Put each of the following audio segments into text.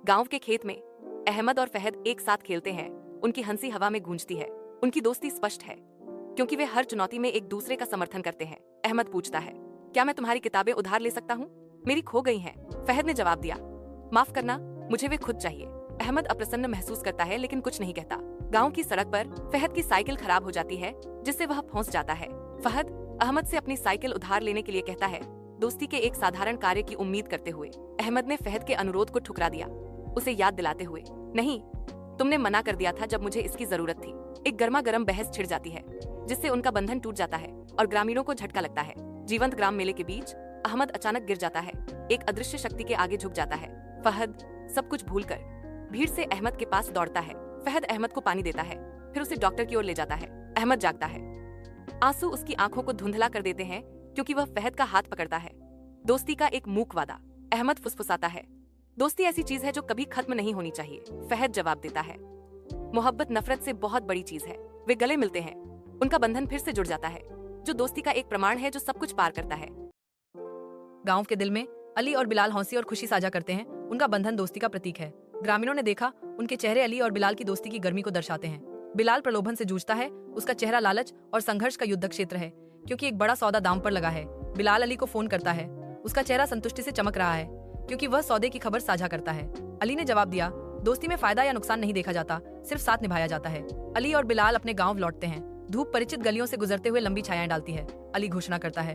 गांव के खेत में अहमद और फहद एक साथ खेलते हैं। उनकी हंसी हवा में गूंजती है। उनकी दोस्ती स्पष्ट है क्योंकि वे हर चुनौती में एक दूसरे का समर्थन करते हैं। अहमद पूछता है, क्या मैं तुम्हारी किताबें उधार ले सकता हूँ? मेरी खो गई हैं। फहद ने जवाब दिया, माफ करना, मुझे वे खुद चाहिए। अहमद अप्रसन्न महसूस करता है लेकिन कुछ नहीं कहता। गांव की सड़क पर फहद की साइकिल खराब हो जाती है जिससे वह फंस जाता है। फहद अहमद से अपनी साइकिल उधार लेने के लिए कहता है, दोस्ती के एक साधारण कार्य की उम्मीद करते हुए। अहमद ने फहद के अनुरोध को ठुकरा दिया, उसे याद दिलाते हुए, नहीं, तुमने मना कर दिया था जब मुझे इसकी जरूरत थी। एक गर्मा गर्म बहस छिड़ जाती है जिससे उनका बंधन टूट जाता है और ग्रामीणों को झटका लगता है। जीवंत ग्राम मेले के बीच अहमद अचानक गिर जाता है, एक अदृश्य शक्ति के आगे झुक जाता है। फहद सब कुछ भूलकर भीड़ से अहमद के पास दौड़ता है। फहद अहमद को पानी देता है, फिर उसे डॉक्टर की ओर ले जाता है। अहमद जागता है। आंसू उसकी आंखों को धुंधला कर देते हैं क्योंकि वह फहद का हाथ पकड़ता है। दोस्ती का एक मूक वादा। अहमद फुसफुसाता है, दोस्ती ऐसी चीज है जो कभी खत्म नहीं होनी चाहिए। फहद जवाब देता है, मोहब्बत नफरत से बहुत बड़ी चीज है। वे गले मिलते हैं। उनका बंधन फिर से जुड़ जाता है, जो दोस्ती का एक प्रमाण है जो सब कुछ पार करता है। गांव के दिल में अली और बिलाल हंसी और खुशी साझा करते हैं। उनका बंधन दोस्ती का प्रतीक है। ग्रामीणों ने देखा, उनके चेहरे अली और बिलाल की दोस्ती की गर्मी को दर्शाते हैं। बिलाल प्रलोभन से जूझता है, उसका चेहरा लालच और संघर्ष का युद्ध क्षेत्र है क्योंकि एक बड़ा सौदा दांव पर लगा है। बिलाल अली को फोन करता है, उसका चेहरा संतुष्टि से चमक रहा है क्योंकि वह सौदे की खबर साझा करता है। अली ने जवाब दिया, दोस्ती में फायदा या नुकसान नहीं देखा जाता, सिर्फ साथ निभाया जाता है। अली और बिलाल अपने गांव लौटते हैं। धूप परिचित गलियों से गुजरते हुए लंबी छायाएं डालती है। अली घोषणा करता है,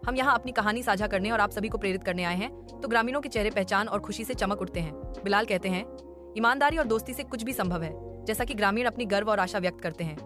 हम यहाँ अपनी कहानी साझा करने और आप सभी को प्रेरित करने आए हैं। तो ग्रामीणों के चेहरे पहचान और खुशी से चमक उठते हैं। बिलाल कहते हैं, ईमानदारी और दोस्ती से कुछ भी संभव है, जैसा कि ग्रामीण अपनी गर्व और आशा व्यक्त करते हैं।